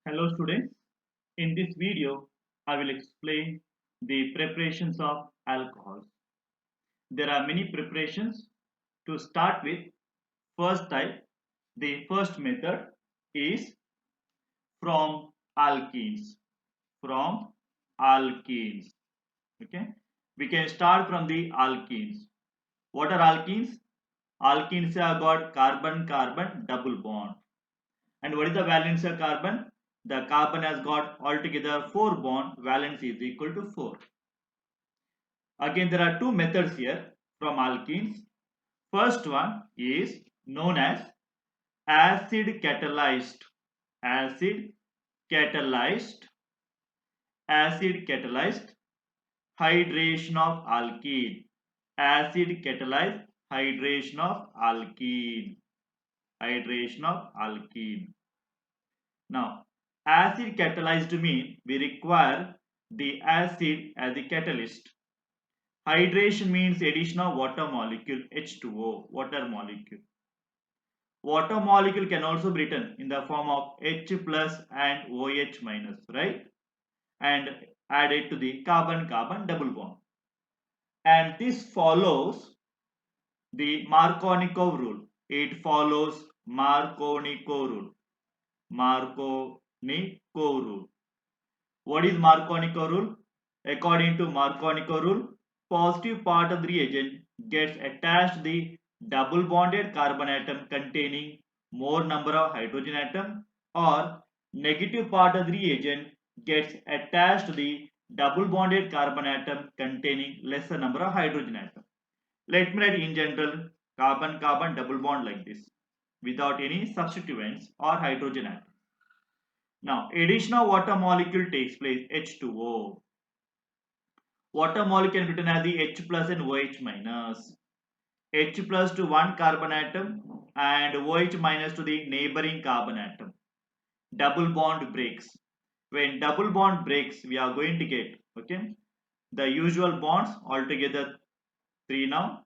Hello students, in this video I will explain the preparations of alcohols. There are many preparations. To start with, first type, the first method is from alkenes. From alkenes. Okay, we can start from the alkenes. What are alkenes? Alkenes have got carbon-carbon double bond. And what is the valence of carbon? The carbon has got altogether 4 bond, valence is equal to 4. Again, there are two methods here from alkenes. First one is known as acid catalyzed. Acid catalyzed. Acid catalyzed hydration of alkene. Acid catalyzed hydration of alkene. Hydration of alkene. Now, acid catalyzed mean we require the acid as the catalyst. Hydration means addition of water molecule H2O, water molecule. Water molecule can also be written in the form of H plus and OH minus, right? And added to the carbon-carbon double bond. And this follows the Markovnikov rule. It follows Markovnikov rule. Markovnikov rule. What is Markovnikov rule? According to Markovnikov rule, positive part of the reagent gets attached to the double bonded carbon atom containing more number of hydrogen atom, or negative part of the reagent gets attached to the double bonded carbon atom containing lesser number of hydrogen atom. Let me write in general carbon-carbon double bond like this without any substituents or hydrogen atom. Now, addition of water molecule takes place, H2O. Water molecule can be written as the H plus and OH minus. H plus to one carbon atom and OH minus to the neighboring carbon atom. Double bond breaks. When double bond breaks, we are going to get, okay, the usual bonds altogether 3 now.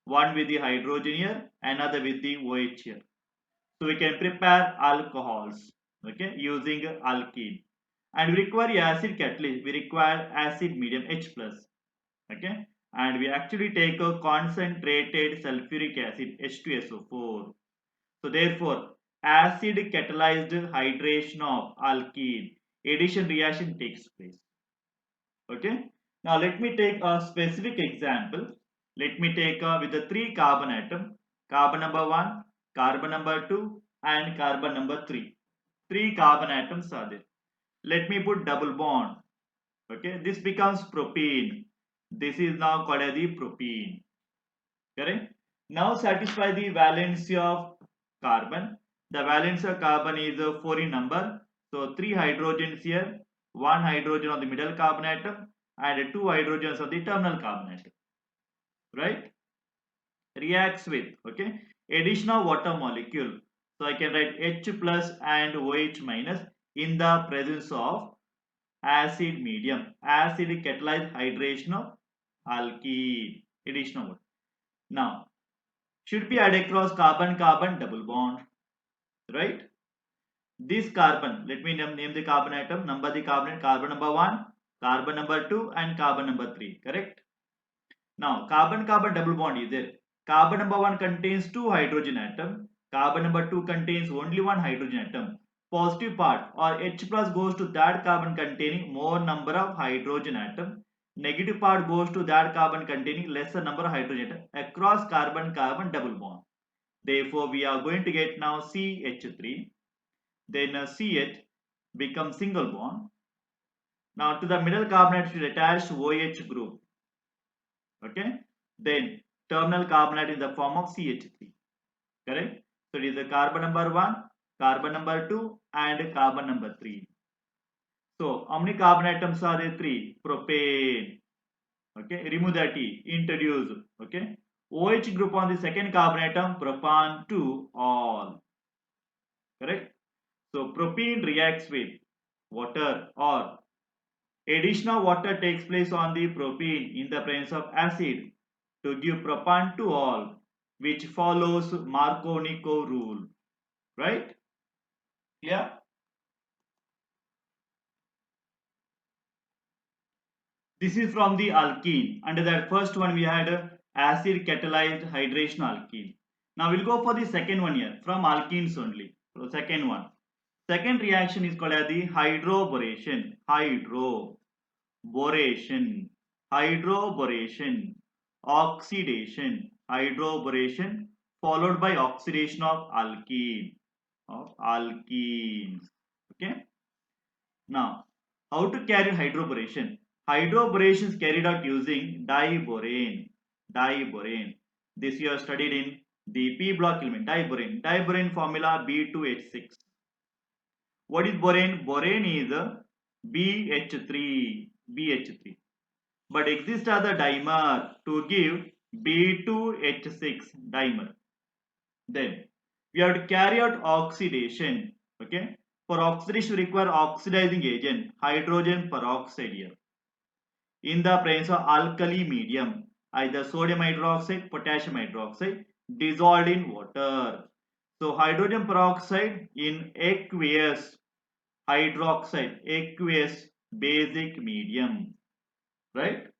One with the hydrogen here, another with the OH here. So we can prepare alcohols, okay, using alkene. And we require acid catalyst. We require acid medium H plus, okay. And we actually take a concentrated sulfuric acid H2SO4. So therefore, acid catalyzed hydration of alkene addition reaction takes place. Okay. Now let me take a specific example. Let me take with the 3 carbon atom, carbon number 1, carbon number 2 and carbon number 3. 3 carbon atoms are there. Let me put double bond. Okay, this becomes propane. This is now called as the propene. Correct? Now satisfy the valency of carbon. The valency of carbon is 4 in number. So 3 hydrogens here, 1 hydrogen on the middle carbon atom and 2 hydrogens on the terminal carbon atom. Right? Reacts with, okay, addition of water molecule. So I can write H plus and OH minus in the presence of acid medium. Acid catalyzed hydration of alkene. Addition of water. Now, should be added across carbon-carbon double bond, right? This carbon, let me name the carbon atom, number the carbon, carbon number 1, carbon number 2 and carbon number 3, correct? Now, carbon-carbon double bond is there. Carbon number 1 contains 2 hydrogen atom, carbon number 2 contains only 1 hydrogen atom. Positive part or H plus goes to that carbon containing more number of hydrogen atom. Negative part goes to that carbon containing lesser number of hydrogen atom across carbon-carbon double bond. Therefore, we are going to get now CH3. Then CH becomes single bond. Now to the middle carbonate should attach OH group. Okay. Then terminal carbonate in the form of CH3. Correct. So it is the carbon number 1, carbon number 2 and carbon number 3. So how many carbon atoms are there? 3. Propane. Okay. Remove that T. Introduce. Okay. OH group on the second carbon atom, propan 2 all. Correct. So propene reacts with water, or addition of water takes place on the propene in the presence of acid to give propan to all, which follows Markovnikov rule. Right? Yeah. This is from the alkene. Under that first one we had acid catalyzed hydration alkene. Now we'll go for the second one here from alkenes only. So second one. Second reaction is called as the hydroboration. Hydroboration. Hydroboration. Oxidation. Hydroboration followed by oxidation of alkene. Of alkenes. Okay. Now, how to carry hydroboration? Hydroboration is carried out using diborane. Diborane. This you have studied in the P block element. Diborane. Diborane formula B2H6. What is borane? Borane is BH3. BH3. But exists as a dimer to give B2H6 dimer. Then we have to carry out oxidation. Okay. For oxidation, we require oxidizing agent, hydrogen peroxide here. In the presence of alkali medium, either sodium hydroxide, potassium hydroxide, dissolved in water. So hydrogen peroxide in aqueous hydroxide, aqueous basic medium, right?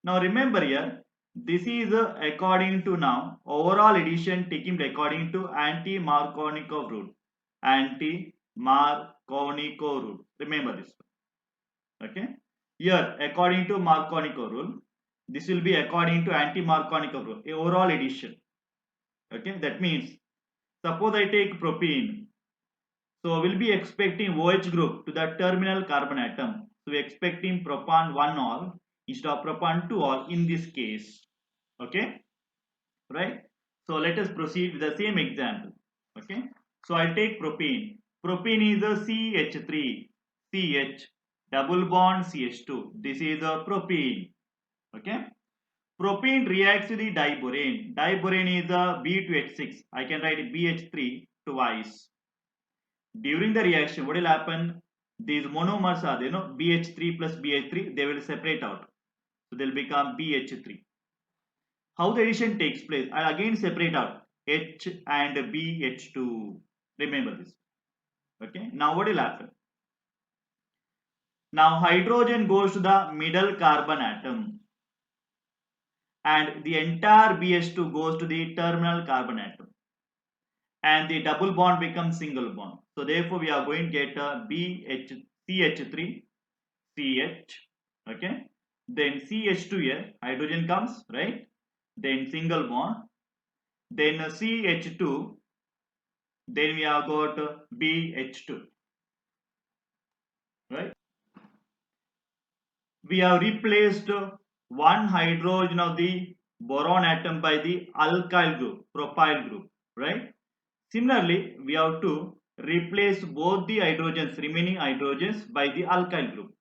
Now remember here, this is according to now overall addition taken according to anti-Markovnikov rule. Anti-Markovnikov rule. Remember this one. Okay. Here, according to Markovnikov rule, this will be according to anti-Markovnikov rule. Overall addition. Okay. That means, suppose I take propene. So we'll be expecting OH group to the terminal carbon atom. So we're expecting propan 1 all instead of propan 2 all in this case. Okay. Right. So let us proceed with the same example. Okay. So I'll take propane. Propane is a CH3, CH, double bond CH2. This is a propane. Okay. Propane reacts with the diborane. Diborane is a B2H6. I can write BH3 twice. During the reaction, what will happen? These monomers are, BH3 plus BH3, they will separate out. So they'll become BH3. How the addition takes place? I'll again separate out H and BH2. Remember this. Okay. Now what will happen? Now hydrogen goes to the middle carbon atom. And the entire BH2 goes to the terminal carbon atom. And the double bond becomes single bond. So therefore we are going to get a CH3, CH. Okay. Then CH2 here, hydrogen comes, right? Then single bond. Then CH2. Then we have got BH2. Right? We have replaced one hydrogen of the boron atom by the alkyl group, propyl group, right? Similarly, we have to replace both the hydrogens, remaining hydrogens by the alkyl group.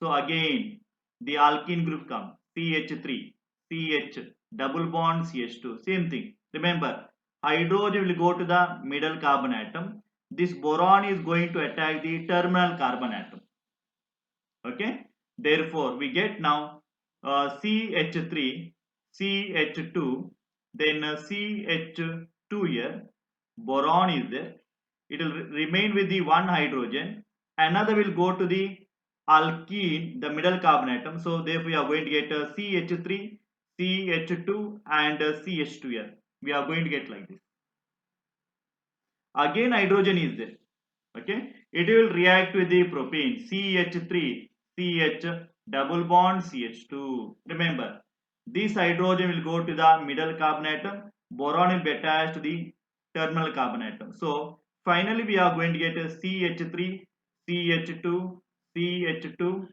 So again, the alkene group comes, CH3, CH, double bond CH2, same thing. Remember, hydrogen will go to the middle carbon atom. This boron is going to attack the terminal carbon atom. Okay. Therefore, we get now CH3, CH2, then CH2 here, boron is there. It will remain with the one hydrogen. Another will go to the alkene, the middle carbon atom. So, therefore, we are going to get CH3, CH2 and CH2 here. We are going to get like this. Again, hydrogen is there. Okay. It will react with the propane, CH3, CH, double bond CH2. Remember, this hydrogen will go to the middle carbon atom. Boron will be attached to the terminal carbon atom. So, finally, we are going to get a CH3, CH2, CH2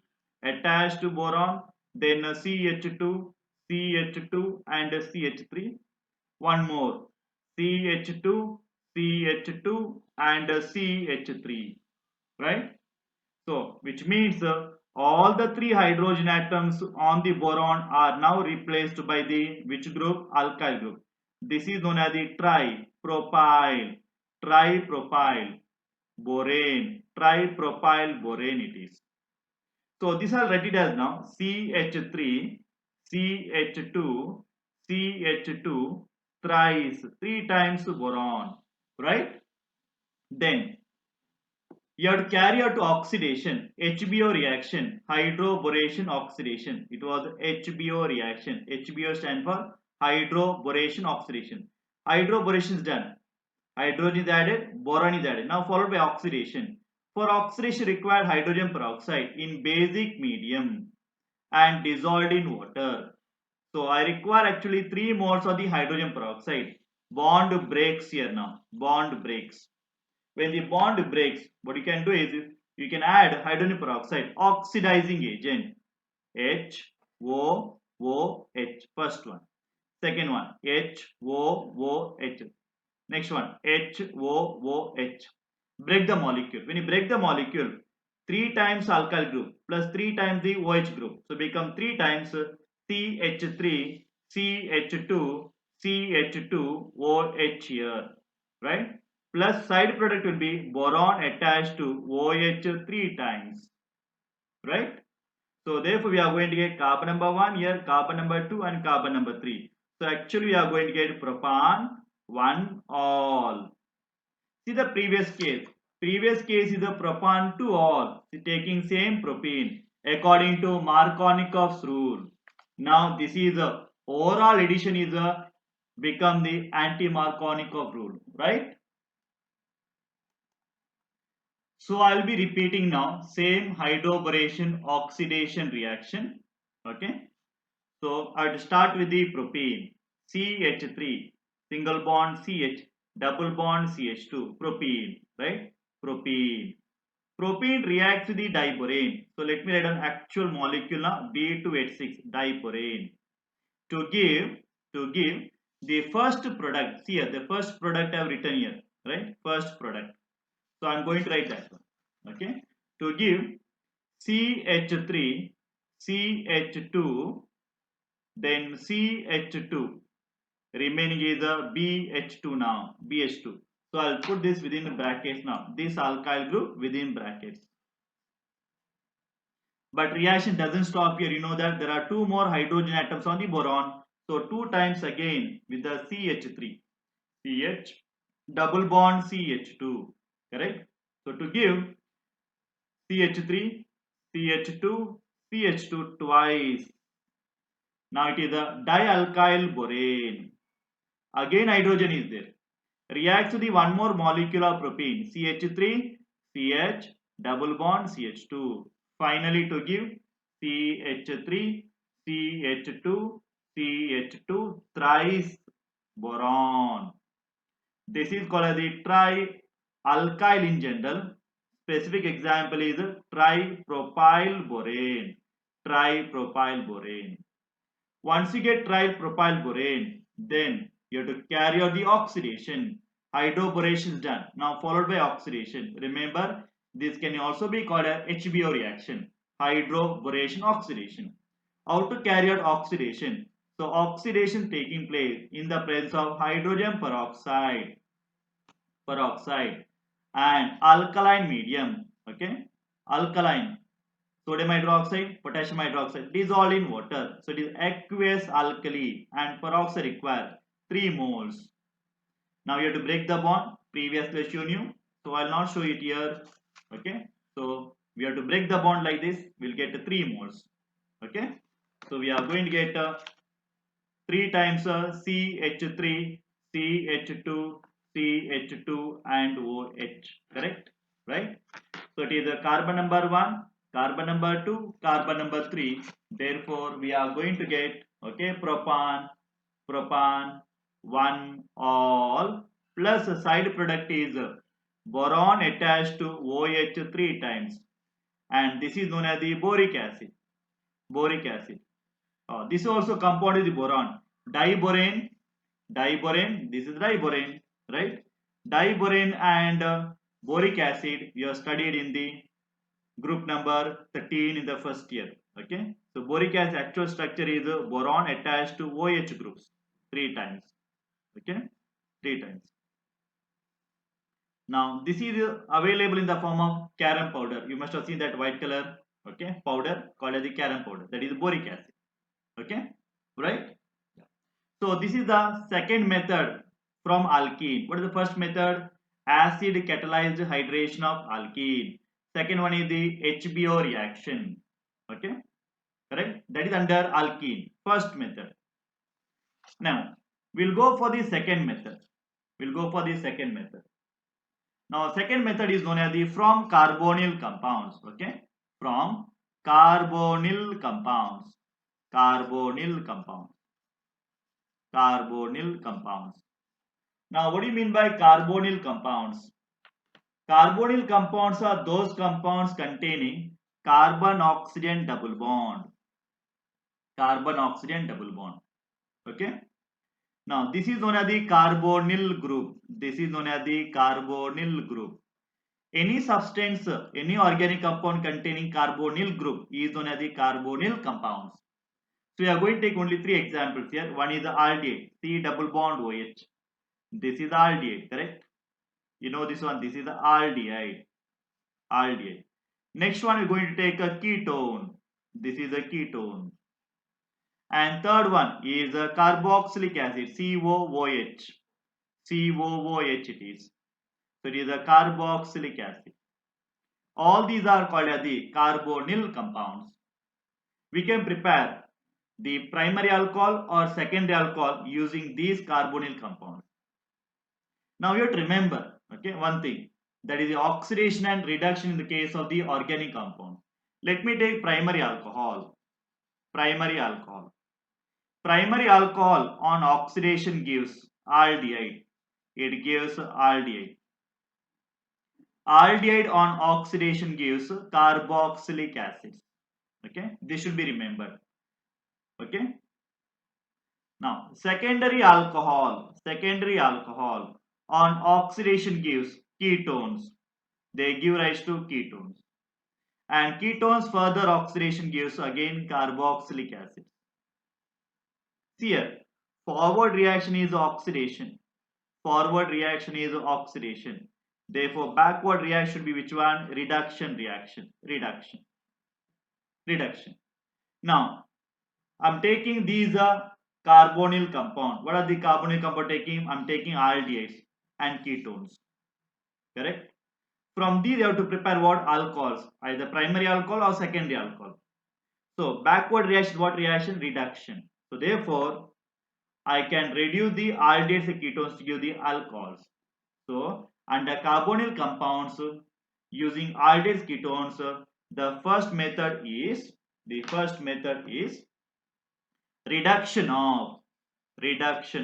attached to boron. Then CH2, CH2 and CH3. One more, CH2, CH2 and CH3, right? So, which means all the three hydrogen atoms on the boron are now replaced by the which group? Alkyl group. This is known as the tripropyl borane, tripropyl borane it is. So, this I'll write it as now CH3, CH2, CH2 thrice, three times boron, right? Then You have to carry out oxidation, HBO reaction, hydroboration oxidation. It was HBO reaction. HBO stands for hydroboration oxidation. Hydroboration is done. Hydrogen is added, boron is added. Now followed by oxidation. For oxidation required hydrogen peroxide in basic medium and dissolved in water. So I require actually 3 moles of the hydrogen peroxide. Bond breaks here now. Bond breaks. When the bond breaks, what you can do is you can add hydrogen peroxide, oxidizing agent, HOOH. First one. Second one, HOOH. Next one, HOOH. Break the molecule. When you break the molecule, 3 times alkyl group plus 3 times the OH group. So become 3 times CH3, CH2, CH2, OH here. Right? Plus side product will be boron attached to OH 3 times. Right? So therefore we are going to get carbon number 1 here, carbon number 2 and carbon number 3. So actually we are going to get propan 1 all. See the previous case. Previous case is the propan 2 all. So taking same propane according to Markovnikov's rule. Now this is a overall addition is a become the anti-Markovnikov rule, right? So I'll be repeating now same hydroboration oxidation reaction. Okay. So I will start with the propane CH3 single bond CH double bond CH2 propene, right? Propene. Propene reacts with the diborane. So let me write an actual molecule now B2H6 diborane to give the first product. See here the first product I have written here, right? First product. So I'm going to write that one. Okay. To give CH3, CH2, then CH2. Remaining is a BH2 now. BH2. So I'll put this within brackets now. This alkyl group within brackets. But reaction doesn't stop here. You know that there are 2 more hydrogen atoms on the boron. So 2 times again with the CH3. CH double bond CH2. Correct? So to give CH3, CH2, CH2 twice. Now it is a dialkyl borane. Again hydrogen is there. Reacts to the one more molecule of propene CH3, CH double bond CH2. Finally to give CH3, CH2, CH2 thrice boron. This is called as the trialkyl in general. Specific example is tripropyl borane. Tripropyl borane. Once you get tripropyl borane, then you have to carry out the oxidation. Hydroboration is done. Now followed by oxidation. Remember, this can also be called a HBO reaction. Hydroboration oxidation. How to carry out oxidation? So oxidation taking place in the presence of hydrogen peroxide and alkaline medium. Okay, alkaline sodium hydroxide, potassium hydroxide dissolved in water. So it is aqueous alkali and peroxide require 3 moles. Now you have to break the bond. Previously shown you. So I'll not show it here. Okay. So we have to break the bond like this. We'll get 3 moles. Okay. So we are going to get 3 times CH3, CH2, CH2 and OH. Correct? Right? So it is a carbon number 1, carbon number 2, carbon number 3. Therefore, we are going to get, okay, propan 1 all plus a side product is boron attached to OH 3 times. And this is known as the boric acid. Boric acid. This also compound is the boron. Diborane, this is diborane, right? Diborane and boric acid we have studied in the group number 13 in the first year. Okay, so boric acid actual structure is boron attached to OH groups 3 times. Okay, 3 times. Now this is available in the form of carom powder. You must have seen that white color, okay, powder called as the carom powder. That is boric acid. Okay, right? So this is the second method from alkene. What is the first method? acid catalyzed hydration of alkene. Second one is the HBO reaction. Okay, correct? That is under alkene. First method. Now we'll go for the second method. We'll go for the second method. Now second method is known as the from carbonyl compounds. Okay, from carbonyl compounds. Carbonyl compounds. Carbonyl compounds. Now what do you mean by carbonyl compounds? Carbonyl compounds are those compounds containing carbon oxygen double bond. Carbon oxygen double bond. Okay. Now this is known as the carbonyl group. This is known as the carbonyl group. Any substance, any organic compound containing carbonyl group is known as the carbonyl compounds. So we are going to take only three examples here. One is the aldehyde, C double bond OH. This is aldehyde, correct? You know this one. This is the aldehyde. Aldehyde. Next one, we're going to take a ketone. This is a ketone. And third one is a carboxylic acid, COOH. COOH it is. So it is a carboxylic acid. All these are called as the carbonyl compounds. We can prepare the primary alcohol or secondary alcohol using these carbonyl compounds. Now you have to remember, okay, one thing, that is the oxidation and reduction in the case of the organic compound. Let me take primary alcohol. Primary alcohol. Primary alcohol on oxidation gives aldehyde. It gives aldehyde. Aldehyde on oxidation gives carboxylic acid. Okay, this should be remembered. Okay. Now, secondary alcohol on oxidation gives ketones. They give rise to ketones. And ketones further oxidation gives again carboxylic acid. See here, forward reaction is oxidation. Forward reaction is oxidation. Therefore, backward reaction should be which one? Reduction reaction. Reduction. Now, I'm taking these carbonyl compound. What are the carbonyl compound taking? I'm taking aldehydes and ketones. Correct? From these, you have to prepare what? Alcohols. Either primary alcohol or secondary alcohol. So, backward reaction, what reaction? Reduction. So, therefore, I can reduce the aldehydes and ketones to give the alcohols. So, under carbonyl compounds, using aldehydes ketones, the first method is reduction of aldehydes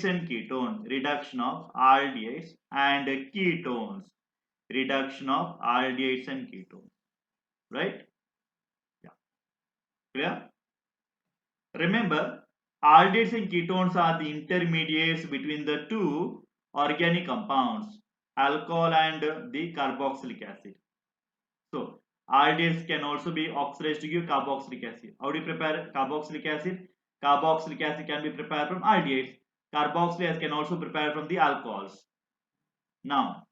and ketones, reduction of aldehydes and ketones, reduction of aldehydes and ketones, right? Yeah, clear? Remember, aldehydes and ketones are the intermediates between the two organic compounds, alcohol and the carboxylic acid. So, aldehydes can also be oxidized to give carboxylic acid. How do you prepare carboxylic acid? Carboxylic acid can be prepared from aldehydes. Carboxylic acid can also be prepared from the alcohols. Now,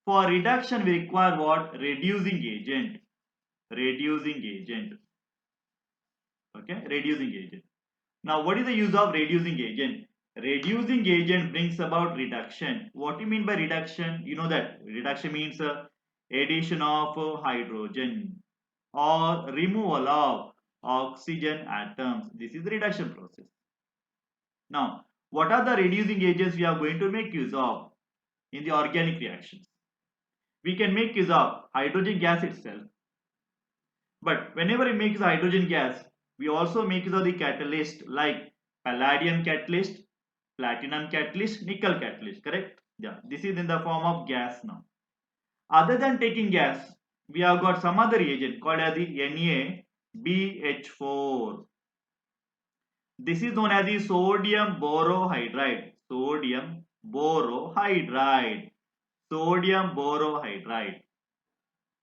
for reduction, we require what? Reducing agent. Reducing agent. Okay, reducing agent. Now, what is the use of reducing agent? Reducing agent brings about reduction. What do you mean by reduction? You know that reduction means addition of hydrogen or removal of oxygen atoms. This is the reduction process. Now, what are the reducing agents we are going to make use of in the organic reactions? We can make use of hydrogen gas itself. But whenever we make use of hydrogen gas, we also make use of the catalyst like palladium catalyst, platinum catalyst, nickel catalyst, correct? Yeah, this is in the form of gas now. Other than taking gas, we have got some other reagent called as the NaBH4. This is known as the sodium borohydride. Sodium borohydride. Sodium borohydride.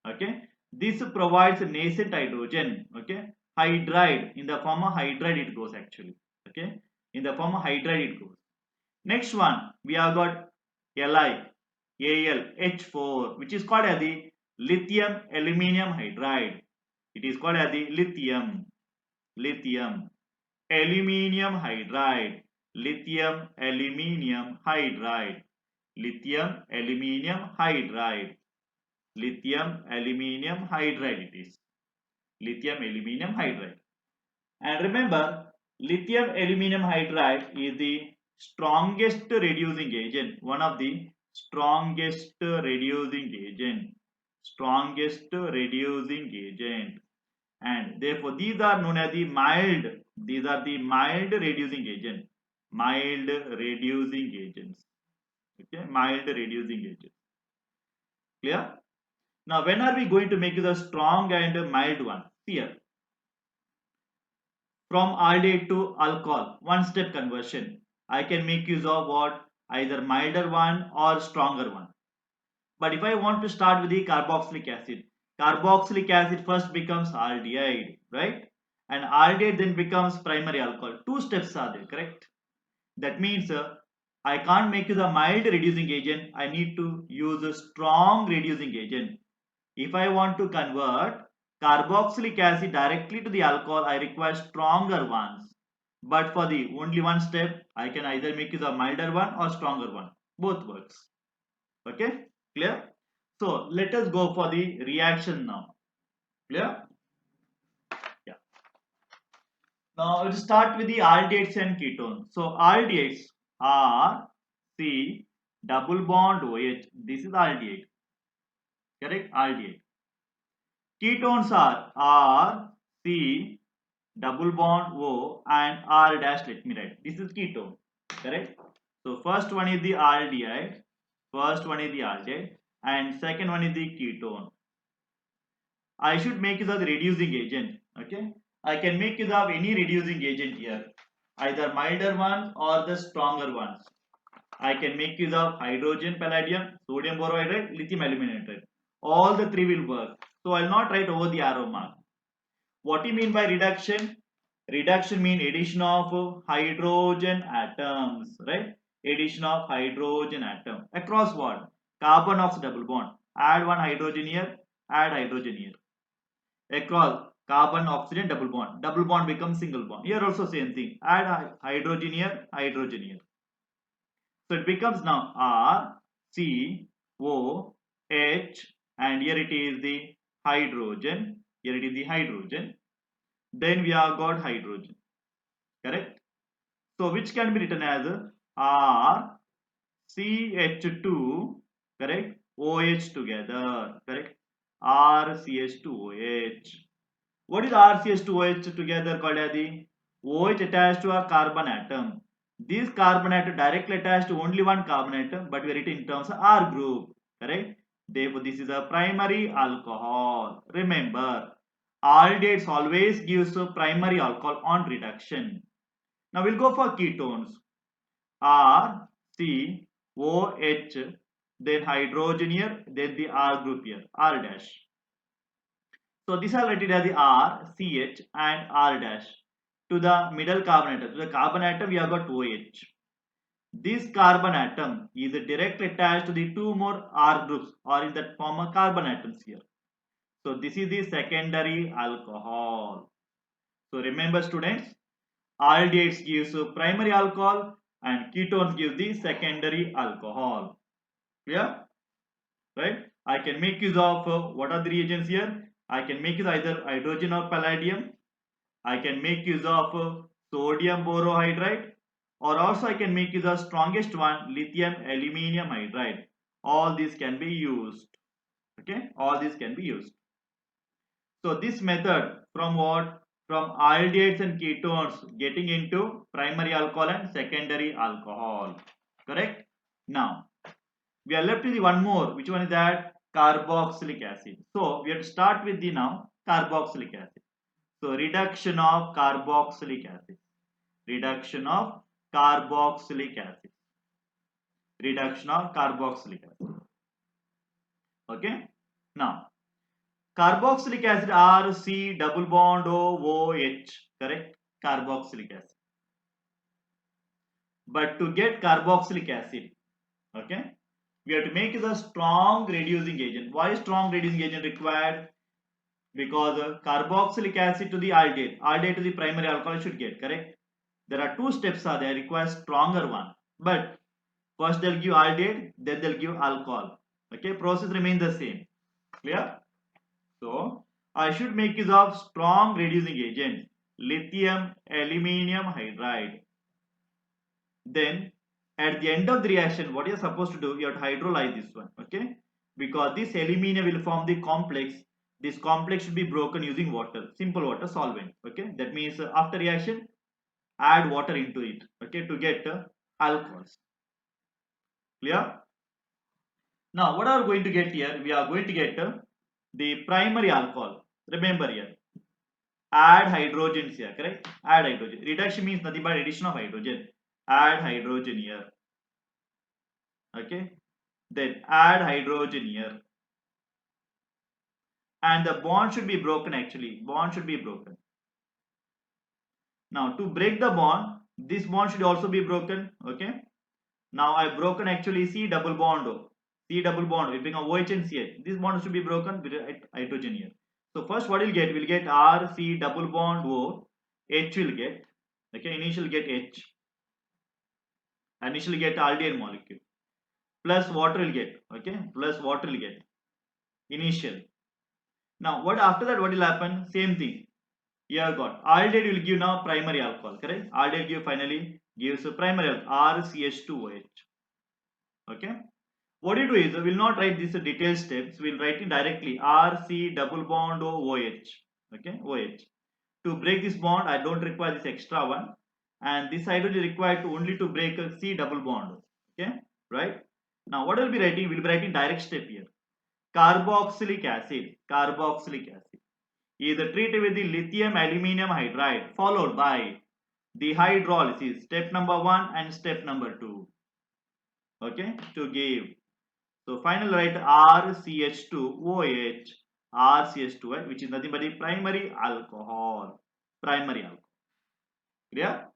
Okay. This provides nascent hydrogen. Okay. Hydride. In the form of hydride it goes actually. Okay. In the form of hydride it goes. Next one, we have got LiAlH4, which is called as the lithium aluminium hydride. It is called as the lithium aluminium hydride. lithium aluminium hydride, lithium aluminium hydride, lithium aluminium hydride it is, lithium aluminium hydride. And remember, lithium aluminium hydride is the strongest reducing agent, one of the strongest reducing agent, strongest reducing agent. And therefore these are known as the mild, these are the mild reducing agent, mild reducing agents. Okay, mild reducing agent. Clear? Now when are we going to make the strong and mild one? Here, from aldehyde to alcohol, one step conversion, I can make use of what? Either milder one or stronger one. But if I want to start with the carboxylic acid, carboxylic acid first becomes aldehyde, right? And aldehyde then becomes primary alcohol. Two steps are there, correct? That means I can't make use of mild reducing agent. I need to use a strong reducing agent. If I want to convert carboxylic acid directly to the alcohol, I require stronger ones. But for the only one step, I can either make use of milder one or stronger one. Both works. Okay, clear? So let us go for the reaction now. Clear? Yeah. Now let's start with the aldehydes and ketones. So aldehydes are C double bond OH. This is aldehyde. Correct? Aldehyde. Ketones are R C double bond O and R dash. Let me write. This is ketone. Correct? So first one is the aldehyde. First one is the aldehyde. And second one is the ketone. I should make use of the reducing agent. Okay, I can make use of any reducing agent here, either milder ones or the stronger ones. I can make use of hydrogen, palladium, sodium borohydride, lithium aluminum nitride. All the three will work. So I will not write over the arrow mark. What do you mean by reduction? Reduction means addition of hydrogen atoms, right? Addition of hydrogen atom across what? Carbon oxygen double bond. Add one hydrogen here, add hydrogen here. Across carbon oxygen double bond becomes single bond. Here also same thing, add hydrogen here, hydrogen here. So it becomes now R C O H, and here it is the hydrogen, here it is the hydrogen, then we have got hydrogen, correct? So which can be written as R CH2, correct, OH together, correct, RCH2OH. What is RCH2OH together called as the OH attached to a carbon atom. This carbon atom directly attached to only one carbon atom, but we are written in terms of R group, correct? Therefore, this is a primary alcohol. Remember, aldehydes always gives a primary alcohol on reduction. Now we'll go for ketones. R, C, O, H, then hydrogen here, then the R group here, R dash. So these are rated as the R, CH and R dash. To the middle carbon atom, to the carbon atom we have got OH. This carbon atom is directly attached to the two more R groups or in that form of carbon atoms here. So this is the secondary alcohol. So remember students, aldehydes gives primary alcohol and ketones give the secondary alcohol. Clear? Right? I can make use of what are the reagents here? I can make use either hydrogen or palladium. I can make use of sodium borohydride, or also I can make use of strongest one, lithium aluminium hydride. All these can be used. Okay, all these can be used. So this method from what? From aldehydes and ketones getting into primary alcohol and secondary alcohol. Correct? Now we are left with one more. Which one is that? Carboxylic acid. So we have to start with the now carboxylic acid. So reduction of carboxylic acid. Reduction of carboxylic acid. Reduction of carboxylic acid. Okay. Now carboxylic acid R C double bond OH. Correct. Carboxylic acid. But to get carboxylic acid, okay, we have to make the strong reducing agent. Why strong reducing agent required? Because carboxylic acid to the aldehyde, aldehyde to the primary alcohol should get, correct? There are two steps are there, require stronger one. But first they'll give aldehyde, then they'll give alcohol. Okay, process remains the same. Clear? So I should make use of strong reducing agent, lithium aluminium hydride. Then at the end of the reaction, what you're supposed to do, you have to hydrolyze this one. Okay, because this aluminium will form the complex. This complex should be broken using water, simple water solvent. Okay, that means after reaction, add water into it. Okay, to get alcohols. Clear? Now, what are we going to get here? We are going to get the primary alcohol. Remember here, add hydrogens here, correct? Add hydrogen. Reduction means nothing but addition of hydrogen. Add hydrogen here. Okay. Then add hydrogen here. And the bond should be broken actually. Bond should be broken. Now, to break the bond, this bond should also be broken. Okay. Now, I have broken actually C double bond O. C double bond, it become OH and CH. This bond should be broken with hydrogen here. So first what we'll get? We'll get R, C double bond O, H will get. Okay, initial get H. Initially get aldehyde molecule. Plus water will get. Okay, plus water will get. Initial. Now what after that what will happen? Same thing. Here got aldehyde will give now primary alcohol. Correct? Aldehyde give finally gives a primary alcohol, RCH2OH. Okay. What you do is we will not write these detailed steps. We will write it directly RC double bond OH. Okay, OH. To break this bond, I don't require this extra one, and this hydrogen is required to only to break a C double bond. Okay, right? Now what we'll be writing? We'll be writing direct step here. Carboxylic acid. Carboxylic acid is treated with the lithium aluminium hydride followed by the hydrolysis. Step number 1 and step number 2. Okay, to give. So final write RCH2OH, RCH2, which is nothing but the primary alcohol. Primary alcohol. Clear?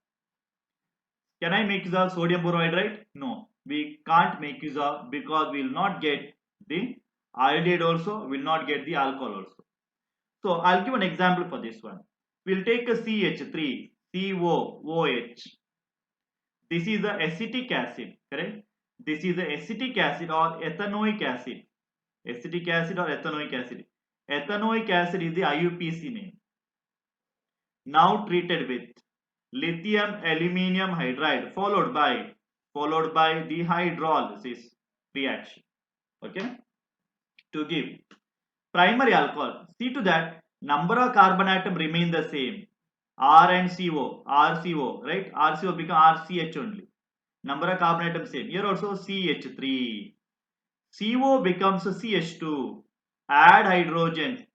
Can I make use of sodium borohydride? No, we can't make use of because we will not get the iodide also, will not get the alcohol also. So I'll give an example for this one. We'll take a CH3, COOH. This is the acetic acid, correct? This is the acetic acid or ethanoic acid. Acetic acid or ethanoic acid. Ethanoic acid is the IUPAC name. Now treated with lithium aluminium hydride followed by the hydrolysis reaction. Okay, to give primary alcohol. See to that number of carbon atom remain the same. R and CO, RCO, right? RCO become RCH only. Number of carbon atom same. Here also CH3. CO becomes CH2. Add hydrogens,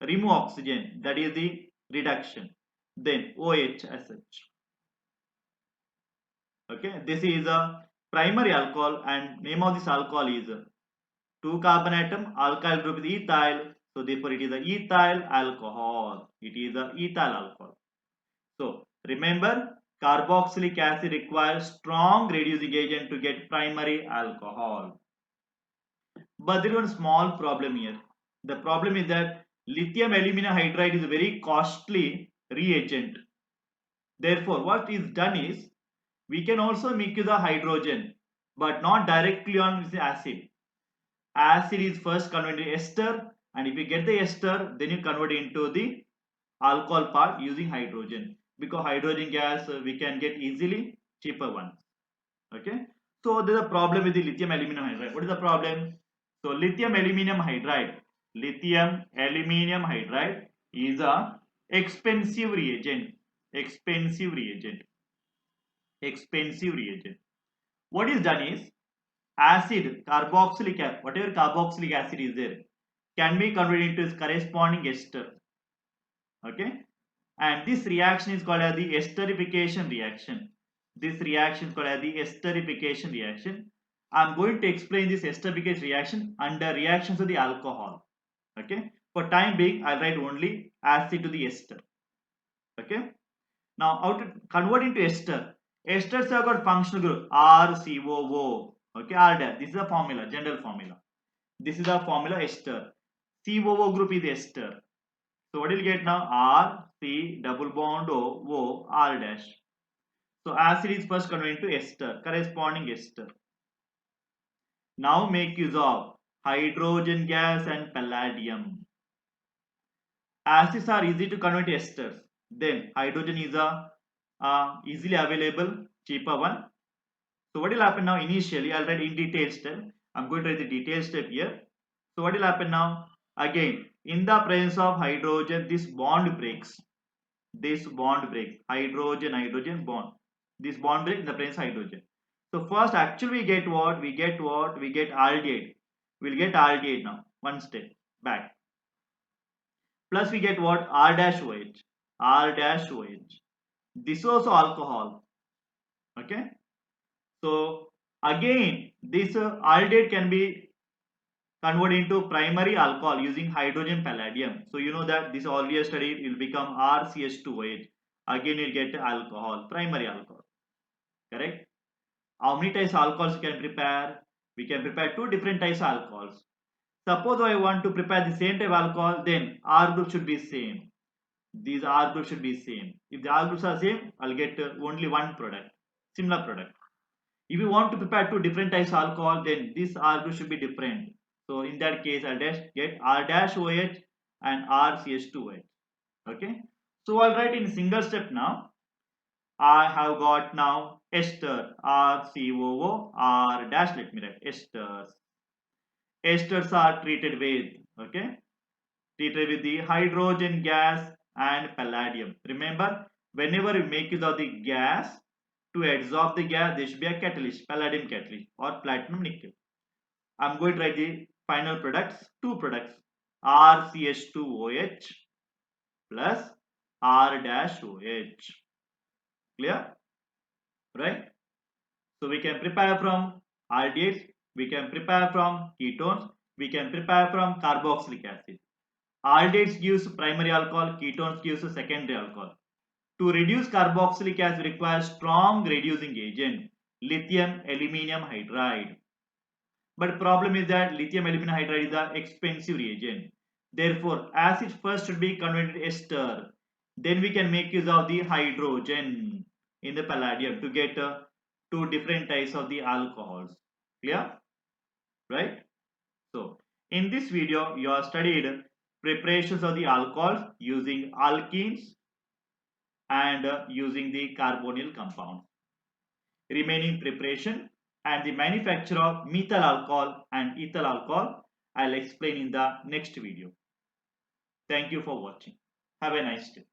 remove oxygen. That is the reduction. Then OH as such. Okay, this is a primary alcohol and name of this alcohol is 2 carbon atom, alkyl group is ethyl. So therefore it is a ethyl alcohol. It is a ethyl alcohol. So remember, carboxylic acid requires strong reducing agent to get primary alcohol. But there is one small problem here. The problem is that lithium aluminum hydride is a very costly reagent. Therefore, what is done is we can also make use of hydrogen, but not directly on this acid. Acid is first converted into ester, and if you get the ester, then you convert it into the alcohol part using hydrogen, because hydrogen gas we can get easily, cheaper ones. Okay, so there is a problem with the lithium aluminum hydride. What is the problem? So lithium aluminum hydride is a expensive reagent. What is done is acid, carboxylic acid, whatever carboxylic acid is there, can be converted into its corresponding ester. Okay, and this reaction is called as the esterification reaction. This reaction is called as the esterification reaction. I am going to explain this esterification reaction under reactions of the alcohol. Okay, for time being I'll write only acid to the ester. Okay, now how to convert into ester? Esters have got functional group RCOO. Okay, R dash. This is a formula, general formula. This is the formula ester. COO group is ester. So what will get now? R, C, double bond O, O, R dash. So acid is first converted to ester, corresponding ester. Now make use of hydrogen gas and palladium. Acids are easy to convert to esters. Then hydrogen is a easily available, cheaper one. So what will happen now? Initially, I'll write in detail step. I'm going to write the detail step here. So what will happen now? Again, in the presence of hydrogen, this bond breaks. This bond breaks. Hydrogen, hydrogen bond. This bond breaks in the presence of hydrogen. So first, actually, we get what? We get what? We get aldehyde. We'll get aldehyde now. One step back. Plus, we get what? R dash OH. R dash OH. This is also alcohol. Okay. So again, this aldehyde can be converted into primary alcohol using hydrogen palladium. So you know that this earlier study will become RCH2OH. Again, you get alcohol, primary alcohol. Correct? How many types of alcohols we can prepare? We can prepare two different types of alcohols. Suppose I want to prepare the same type of alcohol, then R group should be same. These R groups should be same. If the R groups are same, I'll get only one product, similar product. If you want to prepare two different types of alcohol, then this R group should be different. So in that case, I'll get R dash OH and RCH2OH. Okay. So I'll write in single step now. I have got now ester RCOO R dash. Let me write esters. Esters are treated with, okay, treated with the hydrogen gas and palladium. Remember, whenever you make use of the gas, to absorb the gas, there should be a catalyst, palladium catalyst or platinum nickel. I'm going to write the final products, two products, RCH2OH plus R dash OH. Clear? Right? So we can prepare from aldehydes, we can prepare from ketones, we can prepare from carboxylic acid. Aldehydes gives primary alcohol, ketones gives a secondary alcohol. To reduce carboxylic acid requires strong reducing agent, lithium aluminium hydride. But problem is that lithium aluminum hydride is an expensive reagent. Therefore, acid first should be converted to ester. Then we can make use of the hydrogen in the palladium to get two different types of the alcohols. Clear? Right? So, in this video, you have studied preparations of the alcohols using alkenes and using the carbonyl compounds. Remaining preparation and the manufacture of methyl alcohol and ethyl alcohol I'll explain in the next video. Thank you for watching. Have a nice day.